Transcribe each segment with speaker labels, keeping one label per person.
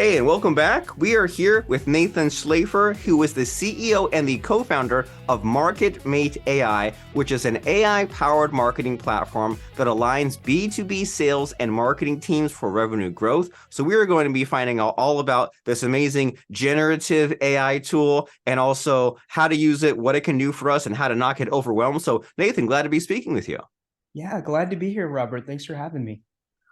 Speaker 1: Hey, and welcome back. We are here with Nathan Schlaffer, who is the CEO and the co-founder of MarketMate AI, which is an AI-powered marketing platform that aligns B2B sales and marketing teams for revenue growth. So we are going to be finding out all about this amazing generative AI tool and also how to use it, what it can do for us, and how to not get overwhelmed. So Nathan, glad to be speaking with you.
Speaker 2: Yeah, glad to be here, Robert. Thanks for having me.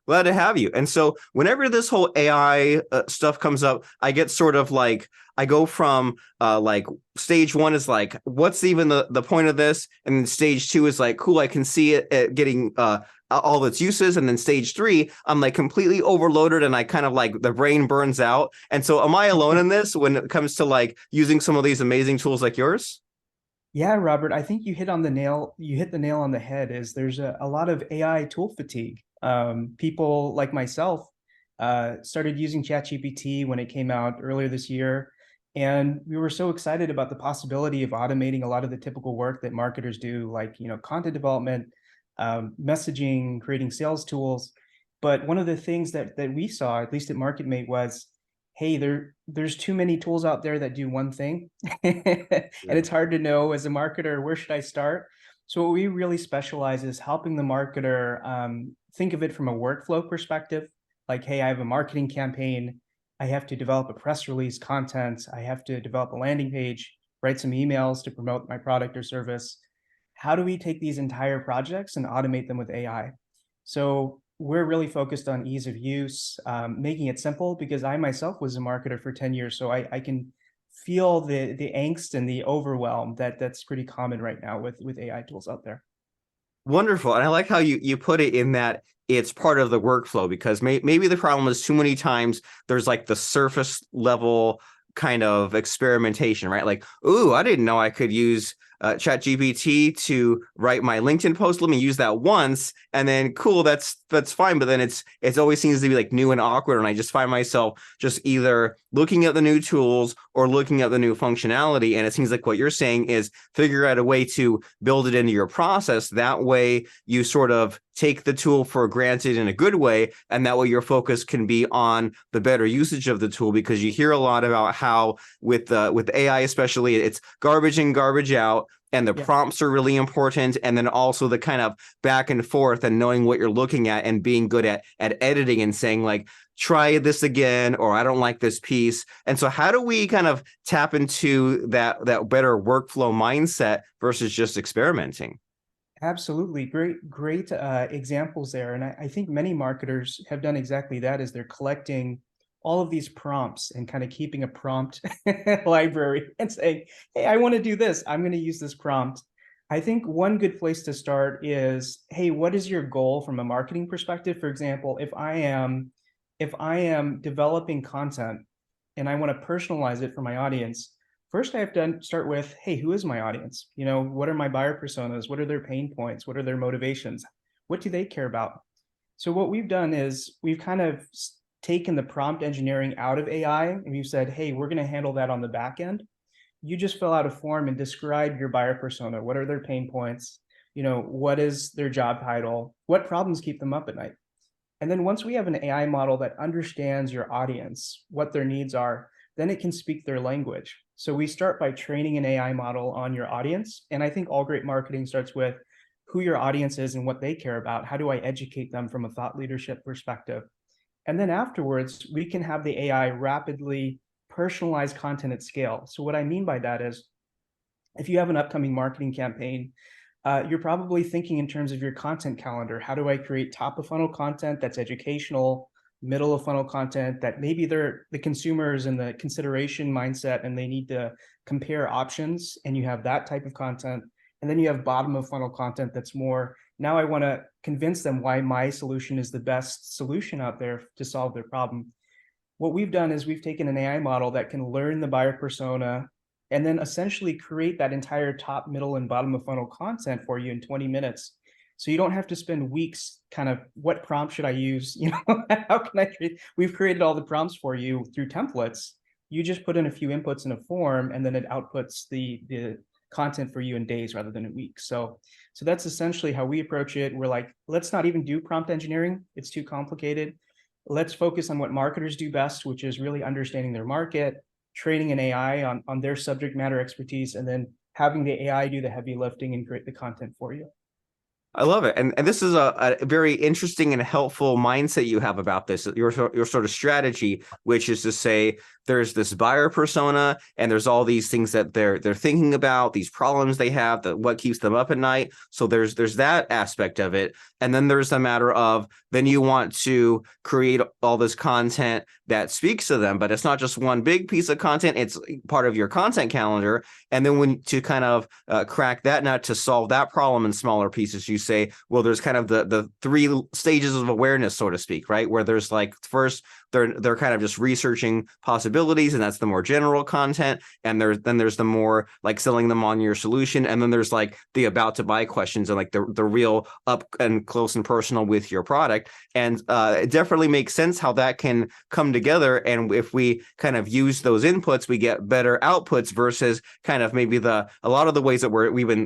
Speaker 1: Glad to have you. And so whenever this whole AI stuff comes up, I get sort of like, I go from like stage one is like, what's even the point of this? And then stage two is like, cool, I can see it getting all its uses. And then stage three, I'm like completely overloaded and I kind of like the brain burns out. And so am I alone in this when it comes to like using some of these amazing tools like yours?
Speaker 2: Yeah, Robert, I think you hit the nail on the head. There's a lot of AI tool fatigue. People like myself started using ChatGPT when it came out earlier this year, and we were so excited about the possibility of automating a lot of the typical work that marketers do, like content development, messaging, creating sales tools. But one of the things that we saw, at least at MarketMate, was, hey, there's too many tools out there that do one thing, and it's hard to know as a marketer, where should I start? So what we really specialize is helping the marketer think of it from a workflow perspective. Like, hey, I have a marketing campaign. I have to develop a press release content. I have to develop a landing page, write some emails to promote my product or service. How do we take these entire projects and automate them with AI? So we're really focused on ease of use, making it simple, because I myself was a marketer for 10 years. So I can feel the angst and the overwhelm that's pretty common right now with AI tools out there.
Speaker 1: Wonderful. And I like how you put it in that it's part of the workflow because maybe the problem is too many times there's like the surface level kind of experimentation, right? Like, ooh, I didn't know I could use ChatGPT to write my LinkedIn post. Let me use that once, and then cool, that's fine. But then it's always seems to be like new and awkward, and I just find myself just either looking at the new tools or looking at the new functionality. And it seems like what you're saying is figure out a way to build it into your process. That way, you sort of take the tool for granted in a good way, and that way your focus can be on the better usage of the tool, because you hear a lot about how with AI especially, it's garbage in, garbage out, and the
Speaker 2: Yeah.
Speaker 1: prompts are really important, and then also the kind of back and forth and knowing what you're looking at and being good at editing and saying like, try this again, or I don't like this piece. And so how do we kind of tap into that better workflow mindset versus just experimenting?
Speaker 2: Absolutely. Great examples there. And I think many marketers have done exactly that, as they're collecting all of these prompts and kind of keeping a prompt library and saying, hey, I want to do this. I'm going to use this prompt. I think one good place to start is, hey, what is your goal from a marketing perspective? For example, if I am developing content and I want to personalize it for my audience, first I have to start with, hey, who is my audience? What are my buyer personas? What are their pain points? What are their motivations? What do they care about? So what we've done is we've kind of taken the prompt engineering out of AI, and we've said, hey, we're going to handle that on the back end. You just fill out a form and describe your buyer persona. What are their pain points? What is their job title? What problems keep them up at night? And then once we have an AI model that understands your audience, what their needs are, then it can speak their language. So we start by training an AI model on your audience. And I think all great marketing starts with who your audience is and what they care about. How do I educate them from a thought leadership perspective? And then afterwards, we can have the AI rapidly personalize content at scale. So what I mean by that is, if you have an upcoming marketing campaign, you're probably thinking in terms of your content calendar. How do I create top of funnel content that's educational, middle of funnel content that maybe they're the consumers in the consideration mindset and they need to compare options, and you have that type of content. And then you have bottom of funnel content that's more, now I want to convince them why my solution is the best solution out there to solve their problem. What we've done is we've taken an AI model that can learn the buyer persona and then essentially create that entire top, middle, and bottom of funnel content for you in 20 minutes. So you don't have to spend weeks kind of, what prompt should I use? How can I create? We've created all the prompts for you through templates. You just put in a few inputs in a form, and then it outputs the content for you in days rather than in weeks. So that's essentially how we approach it. We're like, let's not even do prompt engineering. It's too complicated. let's focus on what marketers do best, which is really understanding their market, training an AI on their subject matter expertise, and then having the AI do the heavy lifting and create the content for you.
Speaker 1: I love it. And this is a very interesting and helpful mindset you have about this, your sort of strategy, which is to say there's this buyer persona and there's all these things that they're thinking about, these problems they have, that what keeps them up at night. So there's that aspect of it. And then there's the matter of then you want to create all this content that speaks to them, but it's not just one big piece of content, it's part of your content calendar. And then when to kind of crack that nut to solve that problem in smaller pieces, you say, well, there's kind of the three stages of awareness, so to speak, right? Where there's like first they're kind of just researching possibilities, and that's the more general content. And there's the more like selling them on your solution, and then there's like the about to buy questions and like the real up and close and personal with your product. And it definitely makes sense how that can come together. And if we kind of use those inputs, we get better outputs versus kind of maybe a lot of the ways that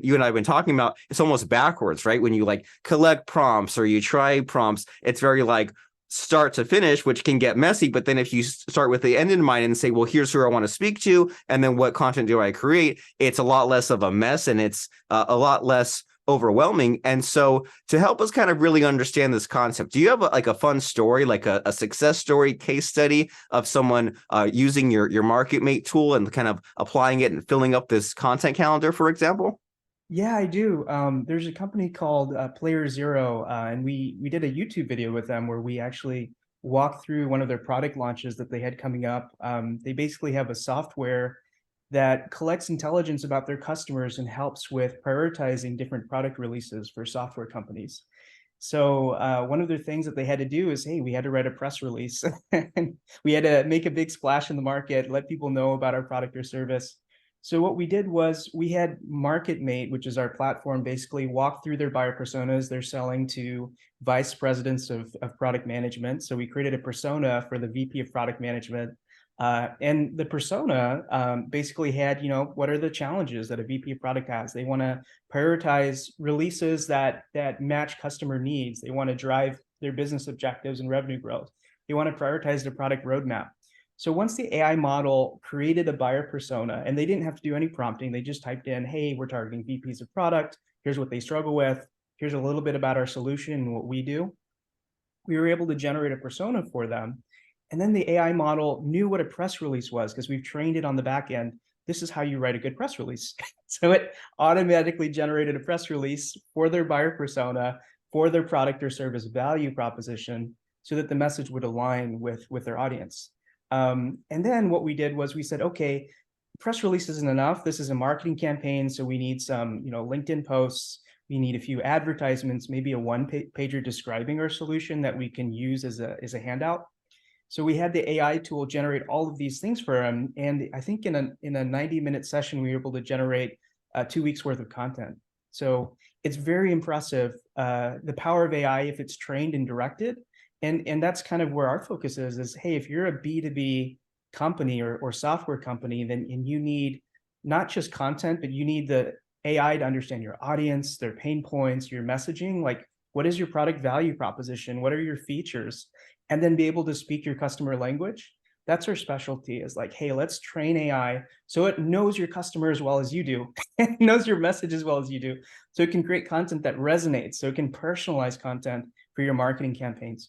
Speaker 1: you and I have been talking about. It's almost backwards, right? When you like collect prompts or you try prompts, it's very like start to finish, which can get messy. But then if you start with the end in mind and say, well, here's who I want to speak to, and then what content do I create, it's a lot less of a mess, and it's a lot less overwhelming. And so to help us kind of really understand this concept, do you have like a fun story, like a success story case study of someone using your MarketMate tool and kind of applying it and filling up this content calendar, for example?
Speaker 2: Yeah, I do. There's a company called Player Zero, and we did a YouTube video with them where we actually walked through one of their product launches that they had coming up. They basically have a software that collects intelligence about their customers and helps with prioritizing different product releases for software companies. So one of the things that they had to do is, hey, we had to write a press release. And we had to make a big splash in the market, let people know about our product or service. So what we did was we had MarketMate, which is our platform, basically walk through their buyer personas. They're selling to vice presidents of product management. So we created a persona for the VP of product management. And the persona basically had, what are the challenges that a VP of product has? They want to prioritize releases that match customer needs. They want to drive their business objectives and revenue growth. They want to prioritize their product roadmap. So once the AI model created a buyer persona, and they didn't have to do any prompting, they just typed in, hey, we're targeting VPs of product. Here's what they struggle with. Here's a little bit about our solution and what we do. We were able to generate a persona for them. And then the AI model knew what a press release was because we've trained it on the back end. This is how you write a good press release. So it automatically generated a press release for their buyer persona, for their product or service value proposition, so that the message would align with their audience. And then what we did was we said, okay, press release isn't enough. This is a marketing campaign. So we need some, LinkedIn posts. We need a few advertisements, maybe a one-pager describing our solution that we can use as a handout. So we had the AI tool generate all of these things for them. And I think in a 90-minute session, we were able to generate 2 weeks worth of content. So it's very impressive, the power of AI if it's trained and directed. And that's kind of where our focus is, hey, if you're a B2B company or software company, and you need not just content, but you need the AI to understand your audience, their pain points, your messaging, like what is your product value proposition? What are your features? And then be able to speak your customer language. That's our specialty, is like, hey, let's train AI so it knows your customer as well as you do, it knows your message as well as you do. So it can create content that resonates, so it can personalize content for your marketing campaigns.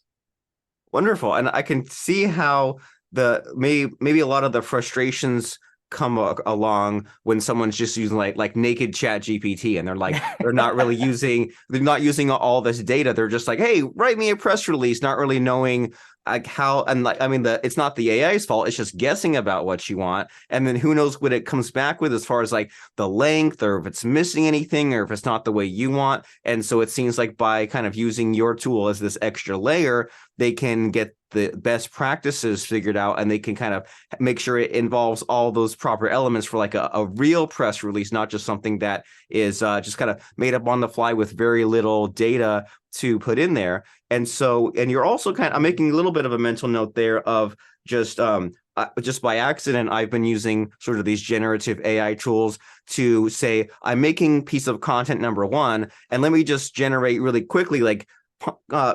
Speaker 1: Wonderful. And I can see how maybe a lot of the frustrations come along when someone's just using like naked chat GPT, and they're not using all this data. They're just like, hey, write me a press release, not really knowing like how, and like, I mean, it's not the AI's fault. It's just guessing about what you want. And then who knows what it comes back with as far as like the length, or if it's missing anything, or if it's not the way you want. And so it seems like by kind of using your tool as this extra layer, they can get the best practices figured out, and they can kind of make sure it involves all those proper elements for like a real press release, not just something that is just kind of made up on the fly with very little data to put in there. And so, and you're also I'm making a little bit of a mental note there of just by accident, I've been using sort of these generative AI tools to say, I'm making piece of content number one, and let me just generate really quickly, like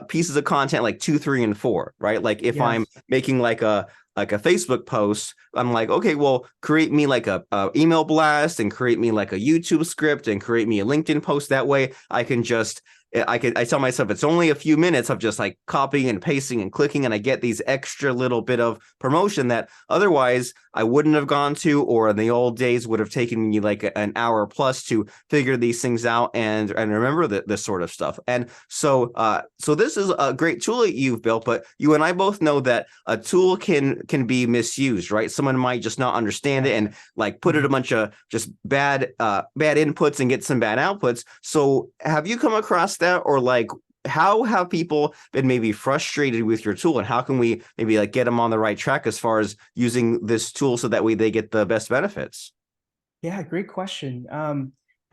Speaker 1: pieces of content like 2, 3, and 4, right? Like if I'm
Speaker 2: Yes.
Speaker 1: making like a Facebook post, I'm like, okay, well, create me like a email blast and create me like a YouTube script and create me a LinkedIn post. That way I tell myself it's only a few minutes of just like copying and pasting and clicking, and I get these extra little bit of promotion that otherwise I wouldn't have gone to, or in the old days would have taken me like an hour plus to figure these things out and remember this sort of stuff. And so this is a great tool that you've built, but you and I both know that a tool can be misused, right? Someone might just not understand it
Speaker 2: Yes.
Speaker 1: and like put it a bunch of just bad inputs and get some bad outputs. So have you come across that, or like how have people been maybe frustrated with your tool, and how can we maybe like get them on the right track as far as using this tool so that way they get the best benefits?
Speaker 2: Yeah, great question.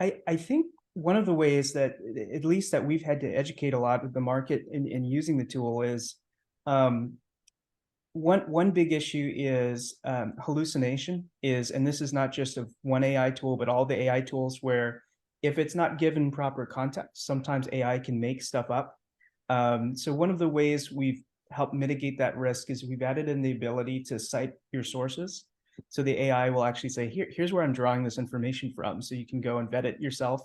Speaker 2: I think one of the ways that, at least that we've had to educate a lot of the market in using the tool is, um, one big issue is hallucination is, and this is not just of one AI tool, but all the AI tools, where if it's not given proper context, sometimes AI can make stuff up. So one of the ways we've helped mitigate that risk is we've added in the ability to cite your sources. So the AI will actually say, here's where I'm drawing this information from. So you can go and vet it yourself.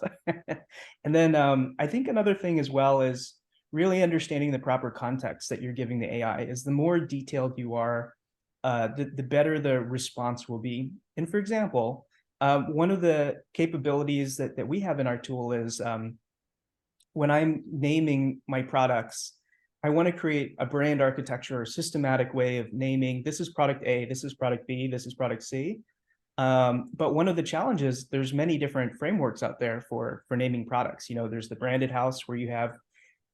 Speaker 2: And then I think another thing as well is really understanding the proper context that you're giving the AI. Is the more detailed you are, the better the response will be. And for example, one of the capabilities that we have in our tool is, when I'm naming my products, I want to create a brand architecture or systematic way of naming, this is product A, this is product B, this is product C. But one of the challenges, there's many different frameworks out there for naming products. There's the branded house where you have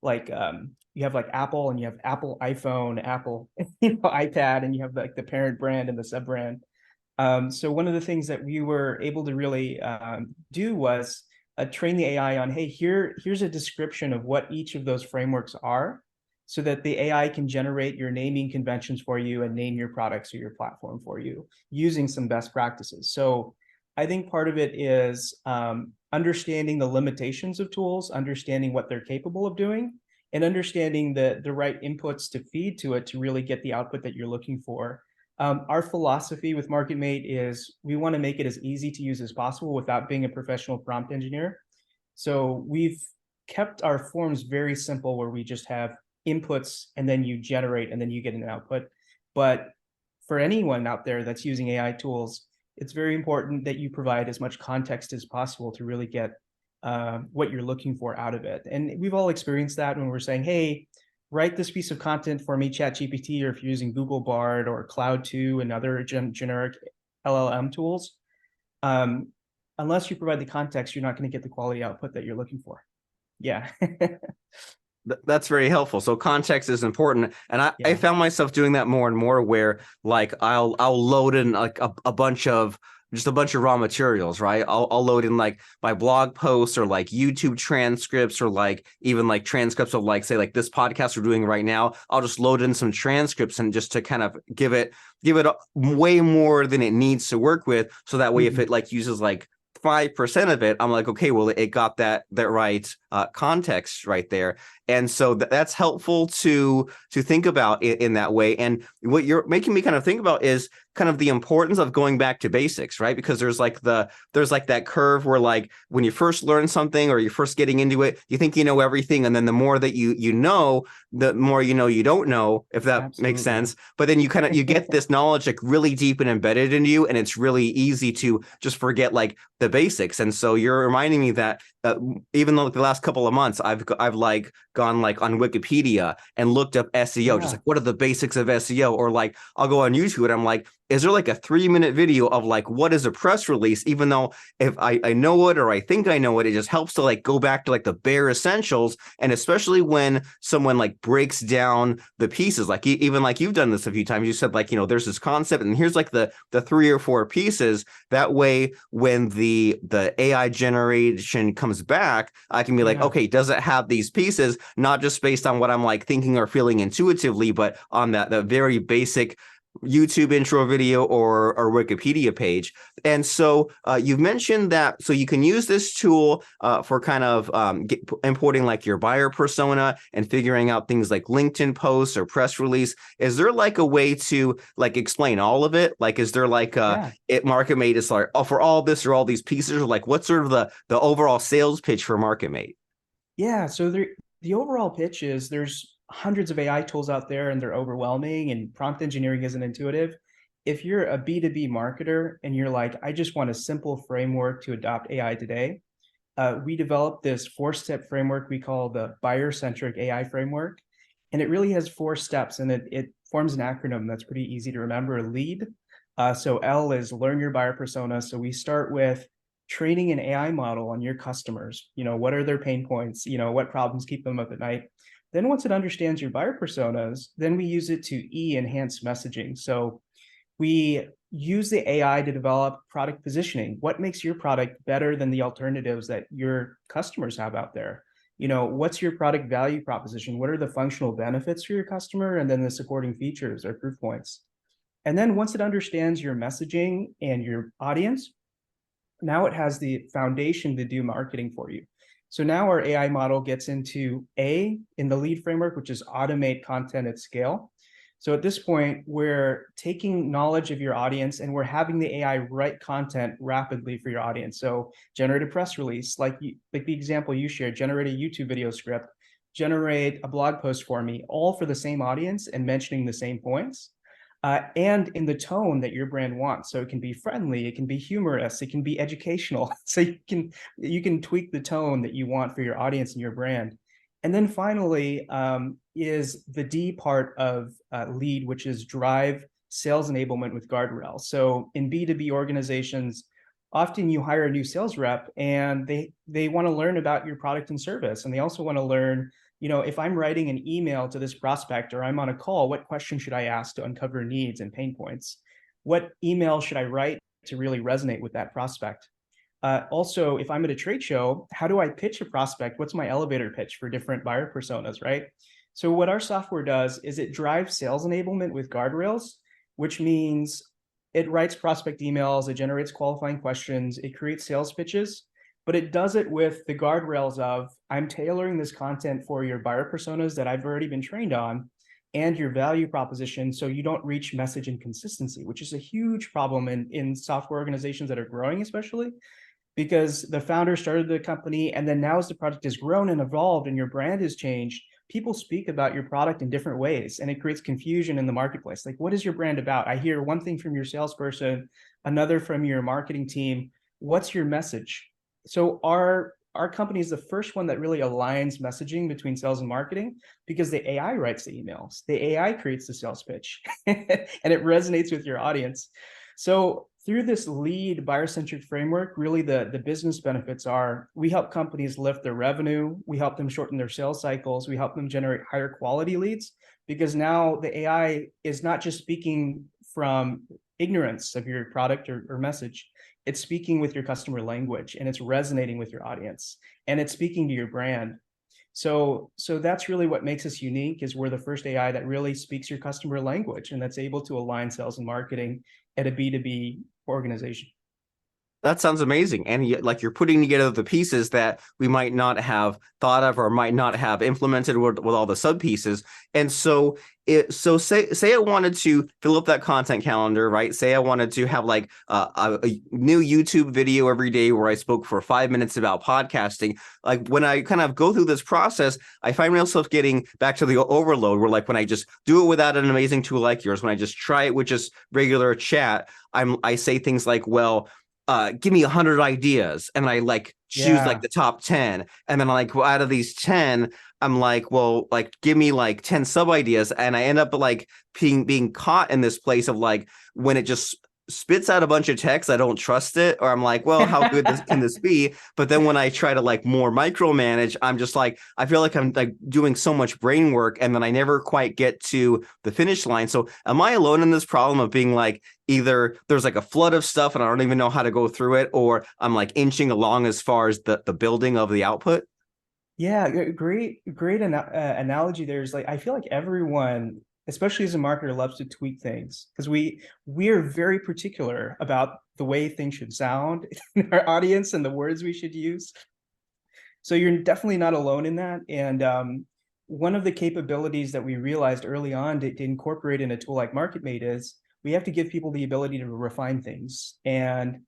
Speaker 2: like Apple, and you have Apple iPhone, Apple iPad, and you have like the parent brand and the sub brand. So one of the things that we were able to really do was train the AI on, hey, here's a description of what each of those frameworks are, so that the AI can generate your naming conventions for you and name your products or your platform for you using some best practices. So I think part of it is understanding the limitations of tools, understanding what they're capable of doing, and understanding the right inputs to feed to it to really get the output that you're looking for. Our philosophy with MarketMate is we want to make it as easy to use as possible without being a professional prompt engineer. So we've kept our forms very simple, where we just have inputs and then you generate and then you get an output. But for anyone out there that's using AI tools, it's very important that you provide as much context as possible to really get what you're looking for out of it. And we've all experienced that when we're saying, hey, write this piece of content for me, ChatGPT, or if you're using Google Bard or Cloud 2 and other generic LLM tools. Unless you provide the context, you're not going to get the quality output that you're looking for. Yeah.
Speaker 1: That's very helpful. So context is important, and I
Speaker 2: Yeah.
Speaker 1: found myself doing that more and more, where like I'll load in like a bunch of raw materials, right? I'll load in like my blog posts or like YouTube transcripts, or like even like transcripts of like, say, like this podcast we're doing right now. I'll just load in some transcripts and just to kind of give it way more than it needs to work with, so that way if it like uses like 5% of it, I'm like, okay, well, it got that right context right there. And so that's helpful to think about in that way. And what you're making me kind of think about is kind of the importance of going back to basics, right? Because there's like that curve where like when you first learn something or you're first getting into it, you think you know everything, and then the more that you know, the more you know you don't know, if that makes
Speaker 2: Absolutely.
Speaker 1: sense. But then you get this knowledge like really deep and embedded in you, and it's really easy to just forget like the basics. And so you're reminding me that even though the last couple of months I've like gone like on Wikipedia and looked up SEO, just
Speaker 2: Yeah.
Speaker 1: like what are the basics of SEO, or like I'll go on YouTube and I'm like, is there like a 3-minute video of like what is a press release? Even though if I know it or I think I know it, it just helps to like go back to like the bare essentials. And especially when someone like breaks down the pieces, like even like you've done this a few times, you said like, there's this concept and here's like the 3 or 4 pieces. That way, when the AI generation comes back, I can be like,
Speaker 2: Yeah.
Speaker 1: okay, does it have these pieces? Not just based on what I'm like thinking or feeling intuitively, but on that the very basic YouTube intro video or Wikipedia page. And so you've mentioned that, so you can use this tool for kind of importing like your buyer persona and figuring out things like LinkedIn posts or press release. Is there like a way to like explain all of it? Like, is there like
Speaker 2: Yeah.
Speaker 1: MarketMate is like, oh, for all this or all these pieces, or like what's sort of the overall sales pitch for MarketMate?
Speaker 2: Yeah. So the overall pitch is there's hundreds of AI tools out there and they're overwhelming and prompt engineering isn't intuitive. If you're a B2B marketer and you're like, I just want a simple framework to adopt AI today, we developed this 4-step framework we call the buyer-centric AI framework. And it really has 4 steps, and it forms an acronym that's pretty easy to remember. LEAD. So L is learn your buyer persona. So we start with training an AI model on your customers. What are their pain points? What problems keep them up at night? Then once it understands your buyer personas, then we use it to enhance messaging. So we use the AI to develop product positioning. What makes your product better than the alternatives that your customers have out there? What's your product value proposition? What are the functional benefits for your customer? And then the supporting features or proof points. And then once it understands your messaging and your audience, now it has the foundation to do marketing for you. So now our AI model gets into A in the lead framework, which is automate content at scale. So at this point, we're taking knowledge of your audience and we're having the AI write content rapidly for your audience. So generate a press release, like the example you shared, generate a YouTube video script, generate a blog post for me, all for the same audience and mentioning the same points. And in the tone that your brand wants. So it can be friendly, it can be humorous, it can be educational. So you can tweak the tone that you want for your audience and your brand. And then finally is the D part of lead, which is drive sales enablement with guardrails. So in B2B organizations, often you hire a new sales rep and they want to learn about your product and service. And they also want to learn, if I'm writing an email to this prospect or I'm on a call, what question should I ask to uncover needs and pain points? What email should I write to really resonate with that prospect? Also, if I'm at a trade show, how do I pitch a prospect? What's my elevator pitch for different buyer personas, right? So what our software does is it drives sales enablement with guardrails, which means it writes prospect emails, it generates qualifying questions, it creates sales pitches, but it does it with the guardrails of I'm tailoring this content for your buyer personas that I've already been trained on and your value proposition so you don't reach message inconsistency, which is a huge problem in software organizations that are growing, especially because the founder started the company and then now as the product has grown and evolved and your brand has changed, people speak about your product in different ways and it creates confusion in the marketplace. Like, what is your brand about? I hear one thing from your salesperson, another from your marketing team. What's your message? So our company is the first one that really aligns messaging between sales and marketing because the AI writes the emails, the AI creates the sales pitch, and it resonates with your audience. So through this lead buyer-centric framework, really the business benefits are we help companies lift their revenue, we help them shorten their sales cycles, we help them generate higher quality leads because now the AI is not just speaking from ignorance of your product or message. It's speaking with your customer language and it's resonating with your audience and it's speaking to your brand. So that's really what makes us unique is we're the first AI that really speaks your customer language and that's able to align sales and marketing at a B2B organization.
Speaker 1: That sounds amazing. And like you're putting together the pieces that we might not have thought of or might not have implemented with all the sub pieces. And so say I wanted to fill up that content calendar, right? Say I wanted to have like a new YouTube video every day where I spoke for 5 minutes about podcasting. Like when I kind of go through this process, I find myself getting back to the overload where like when I just do it without an amazing tool like yours, when I just try it with just regular chat, I say things like, well, give me 100 ideas and I like choose like
Speaker 2: Yeah.
Speaker 1: the top 10 and then like well, out of these 10 I'm like well like give me like 10 sub ideas and I end up like being caught in this place of like when it just spits out a bunch of text I don't trust it or I'm like well how good can this be, but then when I try to like more micromanage I'm just like I feel like I'm like doing so much brain work and then I never quite get to the finish line. So am I alone in this problem of being like either there's like a flood of stuff and I don't even know how to go through it or I'm like inching along as far as the building of the output?
Speaker 2: Yeah, great analogy there is like I feel like everyone especially as a marketer, loves to tweak things because we're very particular about the way things should sound in our audience and the words we should use. So you're definitely not alone in that. And one of the capabilities that we realized early on to incorporate in a tool like MarketMate is we have to give people the ability to refine things. And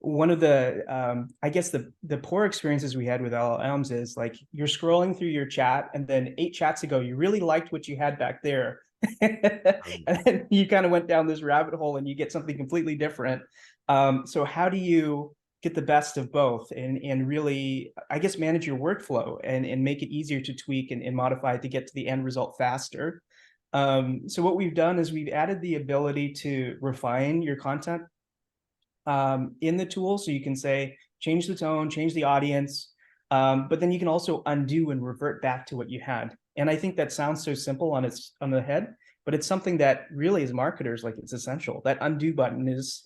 Speaker 2: one of the, I guess the poor experiences we had with LLMs is like you're scrolling through your chat and then 8 chats ago, you really liked what you had back there. And then you kind of went down this rabbit hole and you get something completely different. So how do you get the best of both and really, I guess, manage your workflow and make it easier to tweak and modify to get to the end result faster? So what we've done is we've added the ability to refine your content in the tool. So you can say, change the tone, change the audience, but then you can also undo and revert back to what you had. And I think that sounds so simple on the head, but it's something that really as marketers, like it's essential. That undo button is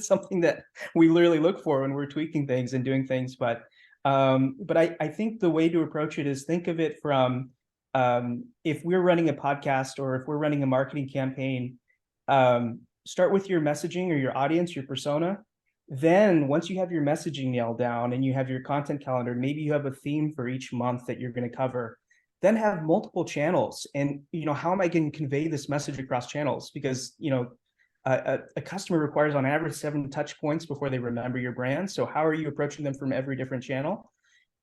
Speaker 2: something that we literally look for when we're tweaking things and doing things. But I think the way to approach it is think of it from if we're running a podcast or if we're running a marketing campaign, start with your messaging or your audience, your persona. Then once you have your messaging nailed down and you have your content calendar, maybe you have a theme for each month that you're going to cover, then have multiple channels. And, how am I going to convey this message across channels? Because, a customer requires on average 7 touch points before they remember your brand. So how are you approaching them from every different channel?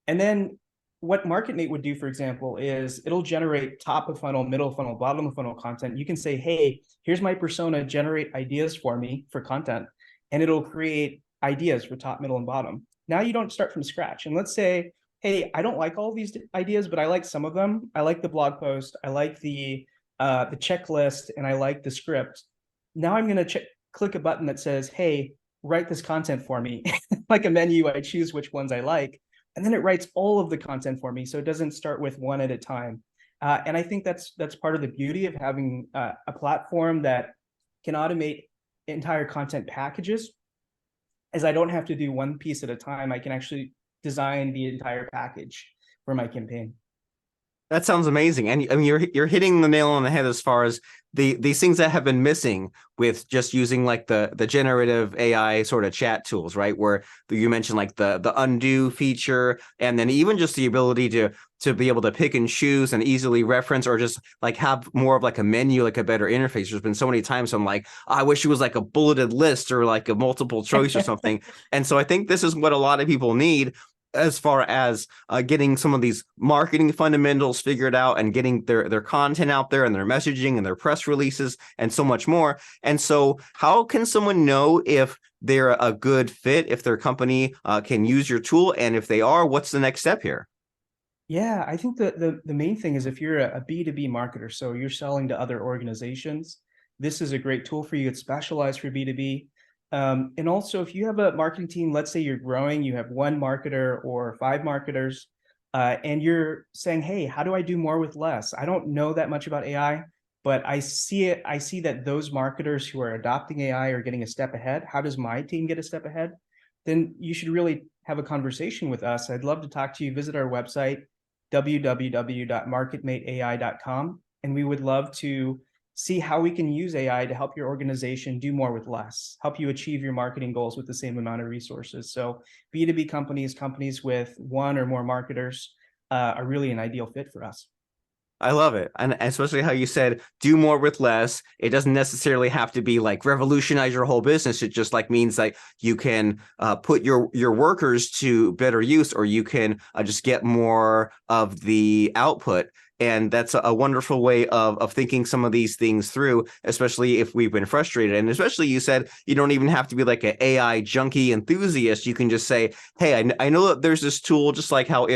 Speaker 2: And then what MarketMate would do, for example, is it'll generate top of funnel, middle of funnel, bottom of funnel content. You can say, hey, here's my persona, generate ideas for me for content. And it'll create ideas for top, middle, and bottom. Now you don't start from scratch. And let's say, hey, I don't like all these ideas, but I like some of them. I like the blog post. I like the checklist, and I like the script. Now I'm going to click a button that says, hey, write this content for me. Like a menu, I choose which ones I like. And then it writes all of the content for me. So it doesn't start with one at a time. And I think that's part of the beauty of having a platform that can automate entire content packages, as I don't have to do one piece at a time. I can actually design the entire package for my campaign.
Speaker 1: That sounds amazing. And I mean, you're hitting the nail on the head as far as these things that have been missing with just using like the generative AI sort of chat tools, right? Where you mentioned like the undo feature, and then even just the ability to be able to pick and choose and easily reference, or just like have more of like a menu, like a better interface. There's been so many times I'm like, oh, I wish it was like a bulleted list or like a multiple choice or something. And so I think this is what a lot of people need, as far as getting some of these marketing fundamentals figured out and getting their content out there and their messaging and their press releases and so much more. And so how can someone know if they're a good fit, if their company can use your tool? And if they are, what's the next step here?
Speaker 2: Yeah, I think the main thing is if you're a B2B marketer, so you're selling to other organizations, this is a great tool for you. It's specialized for B2B. And also, if you have a marketing team, let's say you're growing, you have 1 marketer or 5 marketers, and you're saying, hey, how do I do more with less? I don't know that much about AI, but I see that those marketers who are adopting AI are getting a step ahead. How does my team get a step ahead? Then you should really have a conversation with us. I'd love to talk to you. Visit our website, www.marketmateai.com, and we would love to see how we can use AI to help your organization do more with less, help you achieve your marketing goals with the same amount of resources. So B2B companies with 1 or more marketers are really an ideal fit for us.
Speaker 1: I love it. And especially how you said, do more with less. It doesn't necessarily have to be like revolutionize your whole business. It just like means like you can put your workers to better use, or you can just get more of the output. And that's a wonderful way of thinking some of these things through, especially if we've been frustrated. And especially you said you don't even have to be like an AI junkie enthusiast. You can just say, hey, I know that there's this tool, just like how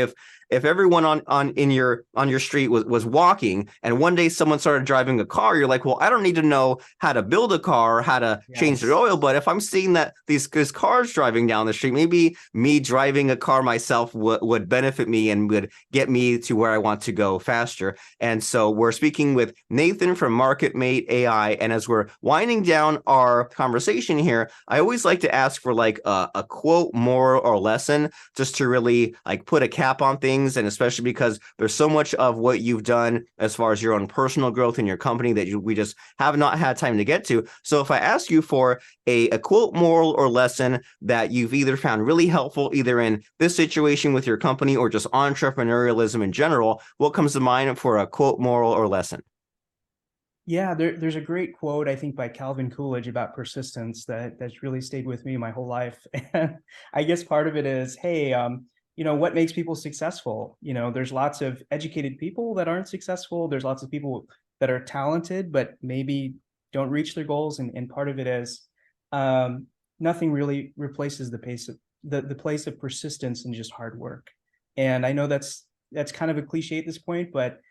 Speaker 1: if everyone on your street was walking, and one day someone started driving a car, you're like, well, I don't need to know how to build a car or how to change the oil. But if I'm seeing that these cars driving down the street, maybe me driving a car myself would benefit me and would get me to where I want to go faster. And so we're speaking with Nathan from MarketMate AI. And as we're winding down our conversation here, I always like to ask for like a quote, moral, or lesson, just to really like put a cap on things things, and especially because there's so much of what you've done as far as your own personal growth in your company that we just have not had time to get to. So if I ask you for a quote, moral, or lesson that you've either found really helpful, either in this situation with your company or just entrepreneurialism in general, what comes to mind for a quote, moral, or lesson?
Speaker 2: Yeah, there's a great quote, I think, by Calvin Coolidge about persistence that's really stayed with me my whole life. And I guess part of it is, hey, what makes people successful? There's lots of educated people that aren't successful. There's lots of people that are talented, but maybe don't reach their goals. And part of it is nothing really replaces the pace of the place of persistence and just hard work. And I know that's kind of a cliche at this point, but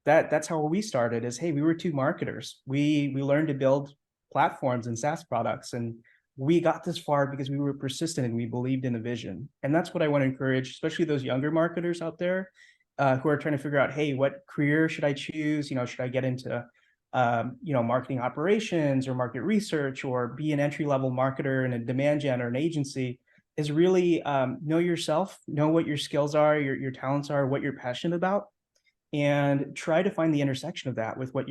Speaker 2: that's how we started. Is, hey, we were two marketers. We learned to build platforms and SaaS products, and we got this far because we were persistent and we believed in the vision. And that's what I want to encourage, especially those younger marketers out there who are trying to figure out, hey, what career should I choose? Should I get into marketing operations or market research, or be an entry-level marketer in a demand gen or an agency? Is really know yourself, know what your skills are, your talents are, what you're passionate about, and try to find the intersection of that with what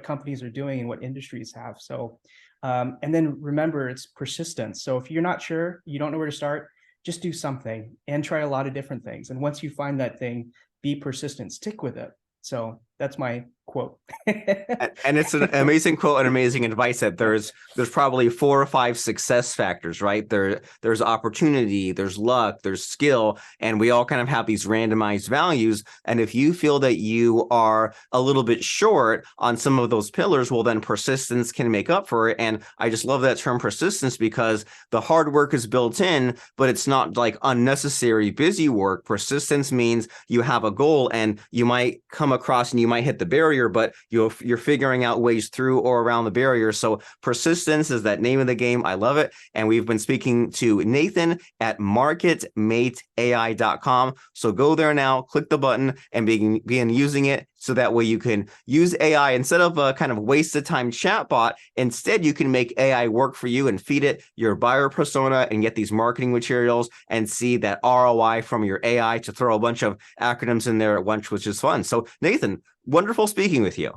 Speaker 2: companies are doing and what industries have. So, and then remember, it's persistence. So if you're not sure, you don't know where to start, just do something and try a lot of different things. And once you find that thing, be persistent, stick with it. So that's my quote.
Speaker 1: And it's an amazing quote and amazing advice that there's probably 4 or 5 success factors, right? There's opportunity, there's luck, there's skill, and we all kind of have these randomized values. And if you feel that you are a little bit short on some of those pillars, well, then persistence can make up for it. And I just love that term persistence, because the hard work is built in, but it's not like unnecessary busy work. Persistence means you have a goal and you might come across and you might hit the barrier, but you're figuring out ways through or around the barrier. So persistence is that name of the game. I love it. And we've been speaking to Nathan at MarketMateAI.com. So go there now, click the button, and begin using it. So that way you can use AI instead of a kind of wasted time chatbot. Instead, you can make AI work for you and feed it your buyer persona and get these marketing materials and see that ROI from your AI, to throw a bunch of acronyms in there at once, which is fun. So Nathan, wonderful speaking with you.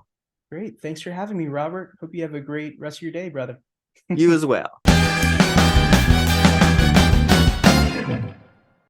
Speaker 2: Great. Thanks for having me, Robert. Hope you have a great rest of your day, brother.
Speaker 1: You as well.